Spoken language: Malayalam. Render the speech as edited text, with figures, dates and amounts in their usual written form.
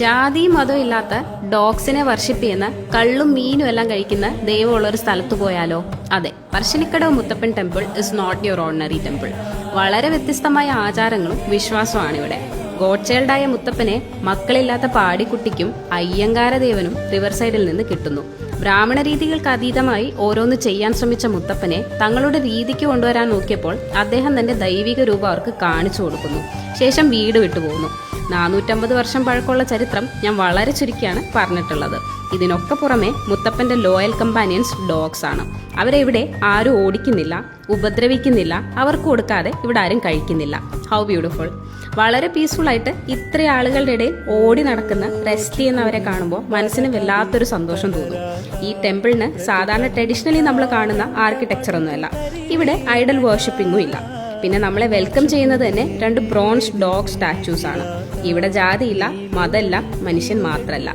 ജാതിയും മതവും ഇല്ലാത്ത ഡോഗ്സിനെ വർഷിപ്പ് ചെയ്യുന്ന കള്ളും മീനും എല്ലാം കഴിക്കുന്ന ദൈവമുള്ള ഒരു സ്ഥലത്ത് പോയാലോ? അതെ, Parassinikkadavu Muthappan temple is not your ordinary temple. വളരെ വ്യത്യസ്തമായ ആചാരങ്ങളും വിശ്വാസമാണ് ഇവിടെ. ഗോഡ് ചൈൽഡായ മുത്തപ്പനെ മക്കളില്ലാത്ത പാടിക്കുട്ടിക്കും അയ്യങ്കാര ദേവനും റിവർ സൈഡിൽ നിന്ന് കിട്ടുന്നു. ബ്രാഹ്മണ രീതികൾക്ക് അതീതമായി ഓരോന്ന് ചെയ്യാൻ ശ്രമിച്ച മുത്തപ്പനെ തങ്ങളുടെ രീതിക്ക് കൊണ്ടുവരാൻ നോക്കിയപ്പോൾ അദ്ദേഹം തന്റെ ദൈവിക രൂപം അവർക്ക് കാണിച്ചു കൊടുക്കുന്നു. ശേഷം വീട് വിട്ടുപോകുന്നു. 450 വർഷം പഴക്കമുള്ള ചരിത്രം ഞാൻ വളരെ ചുരുക്കിയാണ് പറഞ്ഞിട്ടുള്ളത്. ഇതിനൊക്കെ പുറമെ മുത്തപ്പന്റെ ലോയൽ കമ്പാനിയൻസ് ഡോഗ്സ് ആണ്. അവരെ ഇവിടെ ആരും ഓടിക്കുന്നില്ല, ഉപദ്രവിക്കുന്നില്ല, അവർക്ക് കൊടുക്കാതെ ഇവിടെ ആരും കഴിക്കുന്നില്ല. How beautiful! വളരെ പീസ്ഫുൾ ആയിട്ട് ഇത്ര ആളുകളുടെ ഇടയിൽ ഓടി നടക്കുന്ന റെസ്റ്റ് ചെയ്യുന്നവരെ കാണുമ്പോൾ മനസ്സിന് വല്ലാത്തൊരു സന്തോഷം തോന്നും. ഈ ടെമ്പിളിന് സാധാരണ ട്രഡീഷണലി നമ്മൾ കാണുന്ന ആർക്കിടെക്ചർ ഒന്നുമല്ല. ഇവിടെ ഐഡൽ വേർഷിപ്പിംഗും ഇല്ല. പിന്നെ നമ്മളെ വെൽക്കം ചെയ്യുന്നത് തന്നെ 2 ബ്രോൺസ് ഡോഗ് സ്റ്റാച്യൂസ് ആണ്. ഇവിടെ ജാതിയില്ല, മതമില്ല, മനുഷ്യൻ മാത്രമല്ല.